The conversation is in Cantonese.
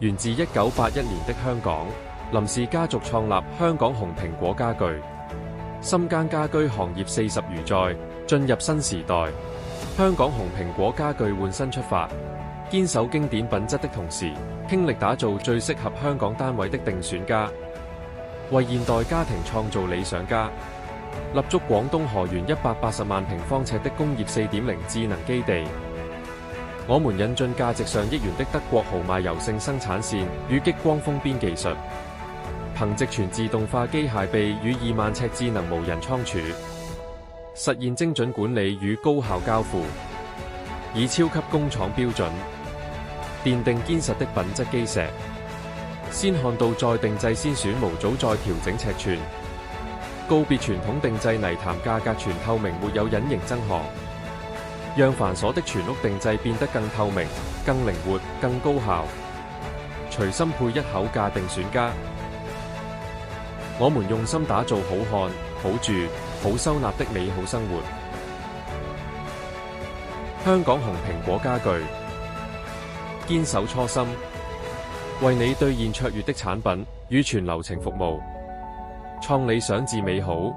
源自1981年的香港，林氏家族創立香港紅蘋果家具，深耕家居行業40餘載，進入新時代。香港紅蘋果家具換新出發，堅守經典品質的同時，傾力打造最適合香港單位的定選家，為現代家庭創造理想家。立足廣東河源180萬平方尺的工業4.0智能基地，我們引進價值上億元的德國豪邁柔性生產線與激光封邊技術，憑藉全自動化機械臂與2萬尺智能無人倉儲，實現精準管理與高效交付，以超級工廠標準奠定堅實的品質基石。先看到再定製先選模組再調整尺寸，告別傳統定製泥潭價格全透明，沒有隱形增項，讓繁瑣的全屋定製變得更透明、更靈活、更高效。隨心配一口價定選家，我們用心打造好看、好住、好收納的美好生活。香港紅蘋果家具，堅守初心，為你兌現卓越的產品與全流程服務，創理想至美好。